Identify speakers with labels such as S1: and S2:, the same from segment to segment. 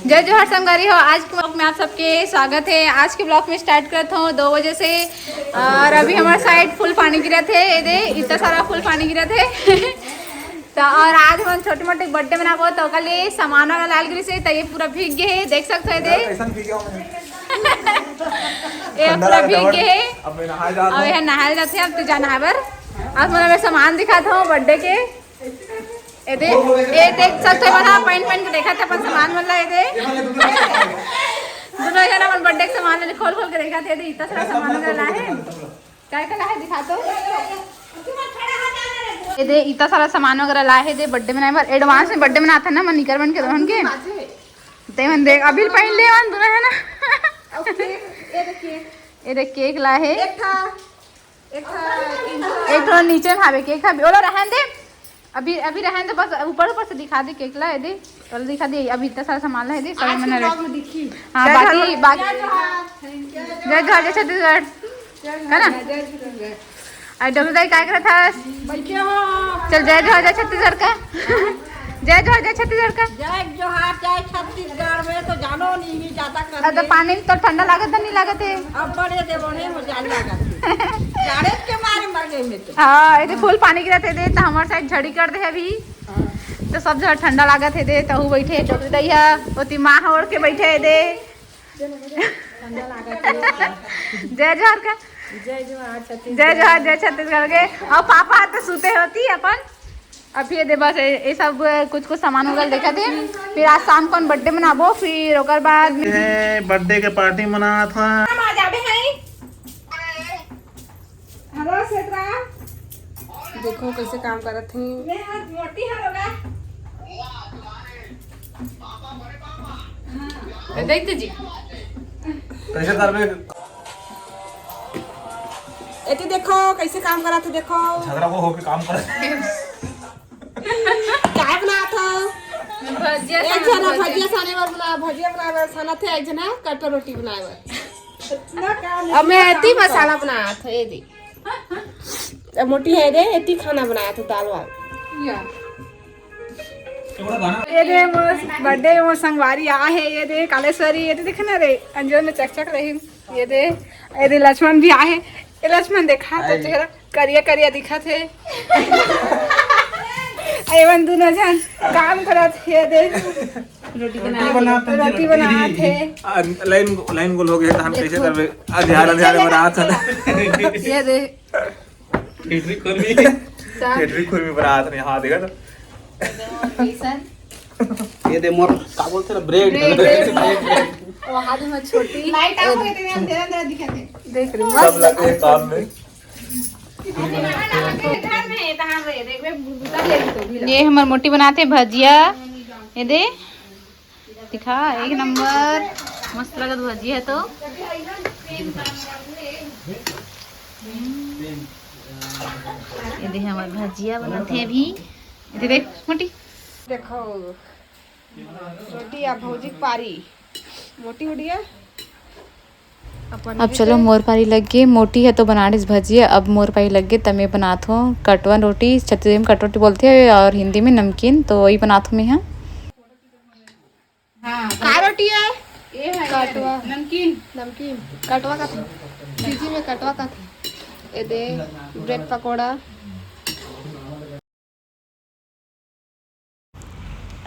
S1: जय जोहर संगवारी हो। आज के ब्लॉग में आप सबके स्वागत है। आज के ब्लॉग में स्टार्ट करता हूँ 2 बजे से। और अभी हमारे साइड फुल पानी गिरा थे, ये इतना सारा फुल पानी गिरा थे। तो और आज हम छोटे मोटे बर्थडे मनाबो तो कल ये सामान वाला लाल गिरी से तो ये पूरा भीग गए है, देख सकते हैं। ये पूरा भीग गए है। अब यहाँ नहाए जाते हैं। अब तो जाना है बर। आज मैं सामान दिखाता हूँ बर्थडे के। ये देख सकते हो पहन के देखा था अपन सामान मतलब ये दोनों जन अपन बर्थडे के सामान खोल के देखा थे। इतना सारा सामान वगैरह है, क्या है दिखा दो। ये दे इतना सारा सामान वगैरह लाए है। दे बर्थडे मनाए बार एडवांस में बर्थडे मनाता है ना मन निकर बन के दोनों के ते मन देख अभी पहन ले वन दोनों है ना। ये देख केक लाए है। एक तो नीचे में भावे केक है ओला रहन दे। अभी रहने तो बस ऊपर से दिखा दे केक ला दे और दिखा दे। अभी इतना सारा सामान ला दे सब मैंने हाँ बाकी जय जोहर छत्तीसगढ़ है ना। डब्लू दाई क्या कर रहा था। चल जय जोहर छत्तीसगढ़ का। जय जोहर छत्तीसगढ़ का।
S2: जय जोहर जय छत्तीसगढ़ में तो जानो नहीं ज्यादा कर।
S1: तो पानी तो ठंडा लागत नहीं लागत है।
S2: अब बड़े देवने मजा लागत जाड़े के मारे मर गए में तो।
S1: हाँ ये फुल पानी गिरा थे दे तो हमारे साइड झड़ी कर दे अभी तो सब जगह ठंडा लागत है दे तो हूँ बैठे डब्लू दैया ओती माँ ओढ़ के बैठे है दे। जय जोहर का। जय जोहर जय छत्तीसगढ़ के। और पापा तो सूते होती अपन। अभी ये बस ये सब कुछ सामान वगैरह देखा थे। फिर आज शाम को बर्थडे मनाबो फिर ओकर बाद
S3: बर्थडे के पार्टी मना था।
S2: हेलो सेत्रा देखो कैसे काम करत हैं।
S1: देखते जी
S3: कैसे करबे
S2: एते देखो कैसे काम करा थे। देखो
S3: झगड़ा को होके काम कर।
S2: क्या बना था।
S1: भजिया
S2: एक जना भजिया साने वाला बना भजिया बनावे साना थे। एक जना कटो रोटी बनावे। अब मैं एती मसाला बनाया था। ये देख मोटी है रे एती खाना बनाया था दाल वाल। ये दे बर्थडे में संगवारी आ है। ये दे कालेश्वरी ये देख ना रे अंजोर में चकचक रही। ये दे लक्ष्मण भी आए। ये लक्ष्मण देखा तो चेहरा करिया करिया दिखा थे। एवं दोनों जन काम करा थे। दे रोटी बना थे।
S3: लाइन गोल हो गया हम कैसे करबे। अध्याय बना था।
S2: ये दे
S3: केटरिंग खुरमी बना था। हां देखा तो ये दे मोर का बोलते ना ब्रेड
S2: वो हाथ में छोटी लाइट आ गई थे अंधेरा दिखा थे। देख रही
S3: सब लगे काम में।
S1: ये हमारे मोटी बनाते भजिया। ये दे दिखा एक नंबर मस्त लगत भजिया है। तो ये दे हमारे भजिया बनाते अभी। ये देख मोटी
S2: देखो रोटी या भौजी पारी मोटी उड़िया।
S4: अब चलो मोर पारी लग गई। मोटी है तो बना डिस भजिया। अब मोर पारी लग गई तब मैं बनात हूँ कटवन रोटी। छत्तीसगढ़ में कट रोटी बोलते हैं और हिंदी में नमकीन। तो वही बनात हूँ मैं यहाँ।
S2: का रोटी है
S1: ये है
S2: कटवा
S1: नमकीन
S2: कटवा का था। पीजी में कटवा का था। ये दे ब्रेड पकोड़ा।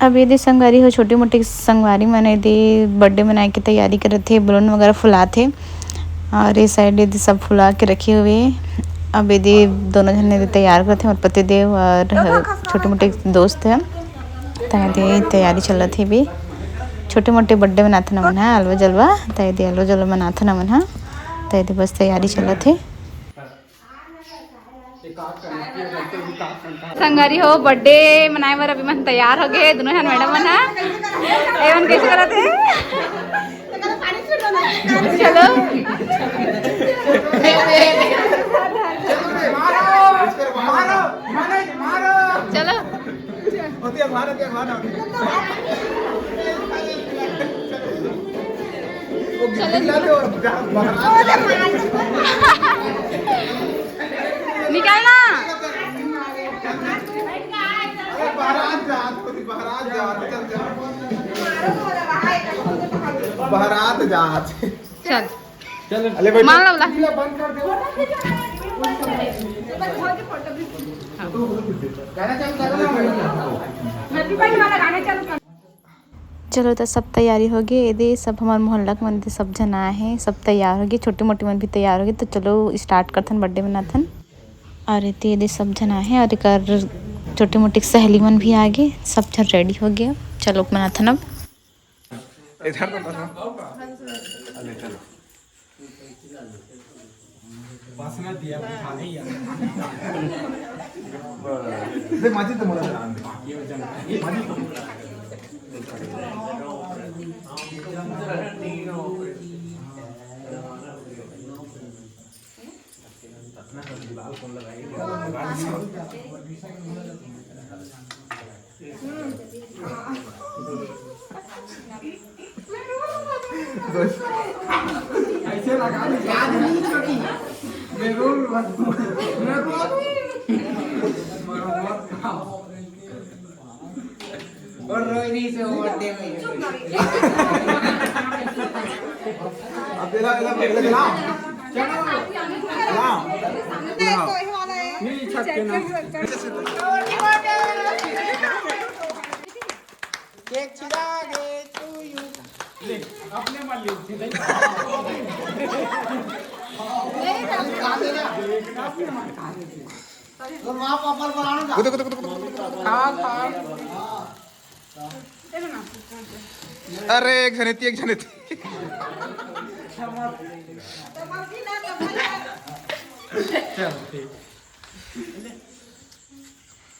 S4: अब ये दे संगवारी हो छोटी मोटी संगवारी मैंने दे बर्थडे मनाए की तैयारी कर रहे थे। बलून वगैरह फुला थे और ये साइड ये सब फुला के रखे हुए। अब ये दोनों जने तैयार करते हैं और पति देव और छोटे मोटे दोस्त हैं। ताकि तैयारी चल रही थी भी छोटे मोटे बर्थडे मनाते ना मन है अलवा जलवा। ताकि अलवा जलवा मनाते ना मन है ताकि बस तैयारी चल रही थी।
S1: संगवारी हो बर्थडे मनाए बर अभी मन तैयार हो गए दोनों जन मैडम मन है। एवन कैसे करत है। चलो निकालना।
S3: बारात जा चल जा बारात जात
S1: चल
S3: अले बेटा
S1: मान लो ला
S2: बंद कर दे गाना चालू कर
S4: चलो तो सब तैयारी हो गई ये सब हमारे मोहल्ला के मन सब जन आए हैं सब तैयार हो गए छोटी मोटी मन भी तैयार हो गई तो चलो स्टार्ट करथन बर्थडे मनाथन और ये सब जन आए हैं और एक छोटी मोटी सहेली मन भी आ गए सब जन रेडी हो गया चलो मनाथन अब
S3: इधर तो बस अले चलो वासना दिया खा नहीं यार दे माझी तो मला जान दे माझी ऐसे लगा याद नहीं छोटी जरूर और रोहिणी से बर्थडे में अब तेरा चलो नहीं छत के ना केक छिड़ा गे टू यू ले अपने मान ली तो मां पापा बनाना खा अरे एक जन थी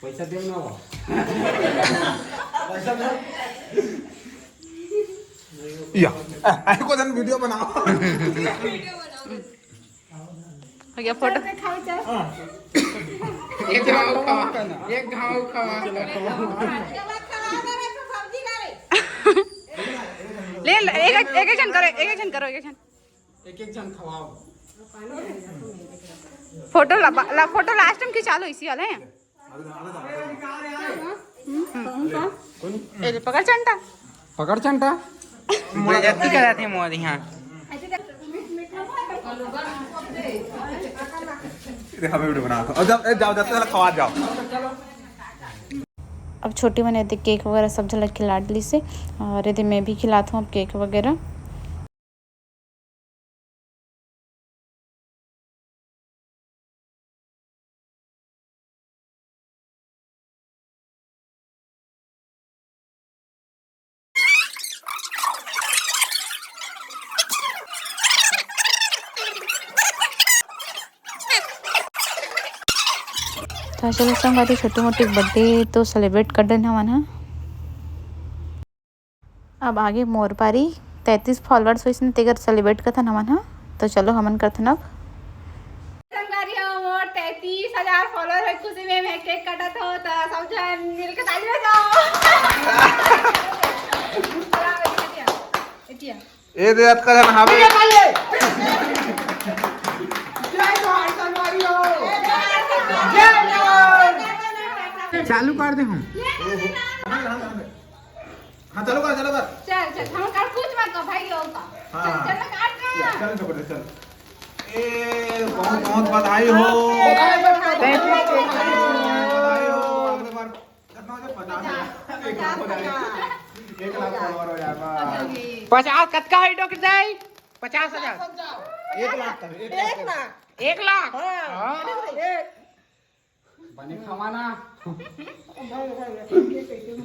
S3: पैसा दे ना या को जन वीडियो बनाओ
S1: हो गया फोटो
S3: एक घाव खावा
S1: ले एक जन करो एक जन
S3: जन खवाओ
S1: फोटो फोटो लास्ट में खिंचा लो इसी वाले हैं पकड़ चंटा
S5: जल्दी कराते हैं मोदी यहाँ
S3: हमें वीडियो बना दो जाओ खवा जाओ
S4: अब छोटी बने थे केक वगैरह सब झलक खिला ली से और यदि मैं भी खिलाता हूँ अब केक वगैरह तो चलो संगवारी छोटी मोटी बर्थडे तो सेलिब्रेट कर देना हमारा अब आगे मोर पारी 33 फॉलोअर्स हुई इसने तेगर सेलिब्रेट करता ना हमारा तो चलो हमन करते ना अब
S2: मोर 33,000 फॉलोअर है खुशी में मैं केक काटा था तो सब जन मिलकर ताली बजाओ
S3: ए दे अत का जन हावे चालू कर दे हम हाँ चलो कर
S2: चल हम काट कुछ मत कर भाई होगा चल काट ना
S3: चल ए बहुत बहुत बधाई हो अगले बार कितना हो जाए 1 लाख फॉलोअर हो जाएगा
S5: 50 कतका है डॉक्टर जाए 50,000
S3: 1 लाख तक
S5: 1 लाख
S3: बने खवाना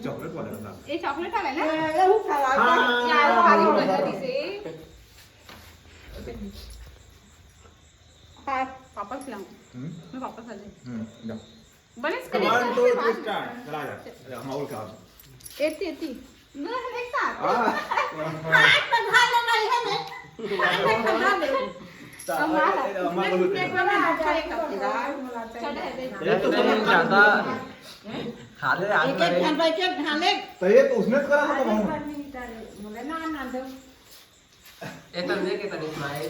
S3: चॉकलेट वाले का
S2: ये चॉकलेट वाला ना वो खवा यार भारी हो जल्दी से पापा खिलाऊं मैं पापा खा ले
S3: जा
S2: बने इसके
S3: 1 2 3 स्टार्ट चला जा माहौल का
S2: एती ना एक साथ
S3: हां
S2: हाथ बंधा लेना है मैं बंधा ले
S5: ये तो ज्यादा खा ले आज
S3: तो ये तो उसने करा था तो
S5: ये तो देखे तो स्माइल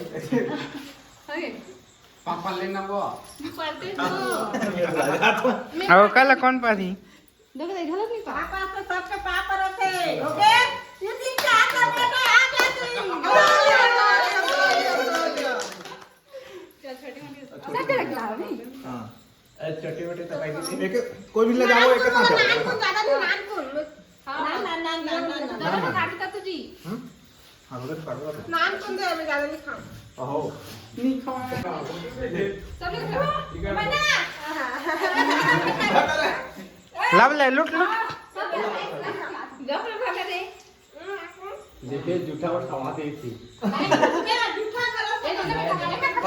S5: पापा लेना वो अब कल कौन पादी
S2: देखो देख लो नहीं पापा तो सबके पापा रहते ओके ये दिन क्या कर बेटा आ जा तू
S3: एक कोई भी ले जाओ एक साथ जाओ
S1: काटी का तुझी
S3: हां वो काट दो
S2: नाम कौन दे मैं ज्यादा नहीं खाऊं
S3: ओहो
S2: नहीं खाऊं
S1: सब लोग देखो बना
S5: लब ले लुट लुट
S1: जब लोग खा दे
S5: देखिए जूठा और खवा दे थी
S1: मेरा जूठा करो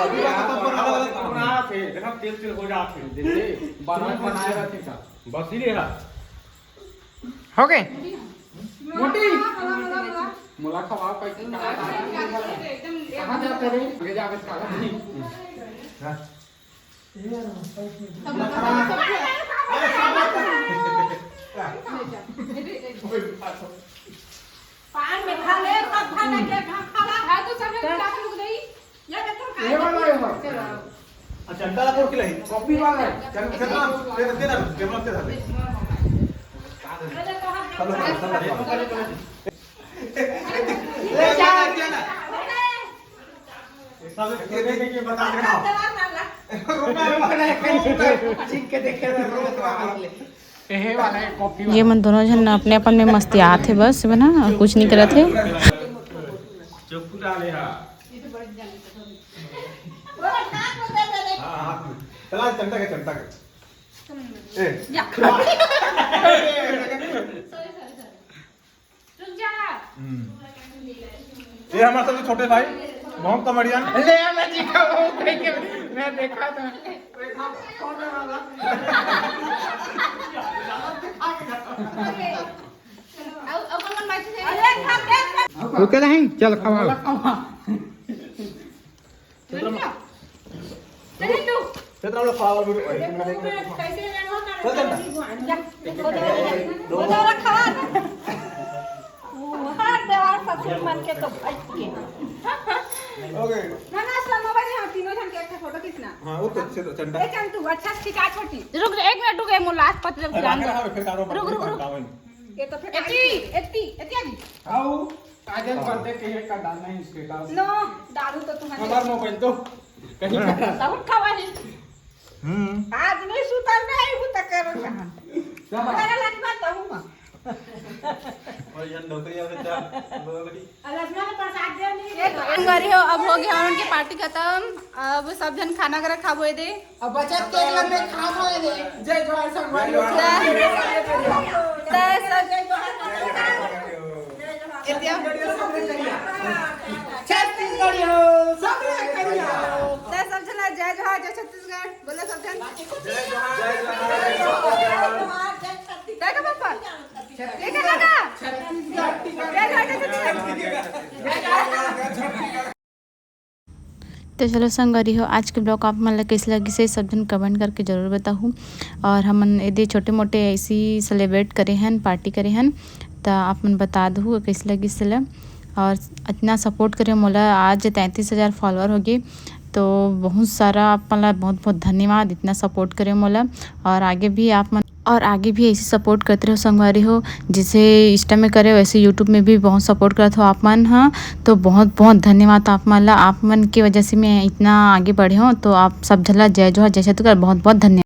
S3: अभी तब पर
S5: बना थे देखा तेल तेल हो जाते देखिए बनाया थे का बस ही रहा हो गए मोटी मुला खवा पैसे कहां जाते रे ले जाके खा ली
S2: पान में खा ले सब खाना के खा
S1: खा तो सब लोग दई
S2: ये देखो
S5: ये वाला है
S3: अच्छा अंडा को खिलाई
S5: कॉफी वाला है
S3: चल चल दे ना टेबल पे दे ले जा ना सब के बता देना रुपए वाला कहीं चिक के देखे रोक वाले
S5: ये वाला है कॉफी
S4: ये मन दोनों जन अपने अपन में मस्तियात थे बस बना कुछ नहीं करे थे
S3: चक्कू डाले हां हां चला चंटा के ए
S1: रुक जा
S3: ये हमारे सबसे छोटे भाई बहुत कॉमेडियन
S5: ले मैं जी का वो के मैं देखा था
S1: अब अपन बाकी से
S5: रुके नहीं चल खवा
S1: नहीं तू
S3: क्षेत्र में फ्लावर भी
S2: कैसे रहना
S3: चल
S2: वो तो रखा हां देवार ससुर मन के तो भाई के
S3: ओके
S2: ना ना सब मोबाइल में तीनों जन के एक फोटो खींचना
S3: हां वो तो अच्छे चंटा
S2: ए चंटू अच्छा खिंचा छोटी
S1: रुक जा 1 मिनट रुक गए मो लास्ट पत्र जान दो
S3: फिर कारो
S1: रुक रुक रुक
S2: ये तो फिर
S1: एती एती एती आजी
S5: आओ काजल करते के का डालना है स्टेटस
S2: नो दारू तो तुम्हारे
S5: हमारा मोबाइल तो कहीं का
S2: सब खवानी आज नहीं सुतर नहीं हूं तक करो कहां मेरा लगना तो हूं
S3: और ये नौकरी और जा
S2: अलसना में प्रसाद दे नहीं
S1: संगवारी हो अब हो गया उनकी पार्टी खत्म अब सब जन खाना वगैरह खाबो दे
S2: अब बचत के लंबे खा होए दे जय जवान संगवारी
S1: जय सब
S2: छत्तीसगढ़ हो सब करिया सब जना जय जवान जय छत्तीसगढ़ बोले सब जन
S3: जय जवान
S1: देखो पापा देखो लगा
S4: तो चलो संगवारी हो आज के ब्लॉग आप मन कैसे लगी से सब जन कमेंट करके ज़रूर बताऊँ और हमन यदि छोटे मोटे ऐसी सेलिब्रेट करे हैं पार्टी करे हैं तो आप मन बता दो कैसे लगी से और इतना सपोर्ट करे मोला आज 33,000 फॉलोअर हो गए तो बहुत सारा आप मन बहुत बहुत धन्यवाद इतना सपोर्ट करे मोला और आगे भी आप मन और आगे भी ऐसे सपोर्ट करते रहो संगवारी हो जिसे इंस्टा में करे वैसे यूट्यूब में भी बहुत सपोर्ट करते हो आप मन हाँ तो बहुत बहुत धन्यवाद आप मन ला आप मन की वजह से मैं इतना आगे बढ़े हूँ तो आप सब झला जय जोहार जय छत्तीसगढ़ बहुत बहुत धन्यवाद।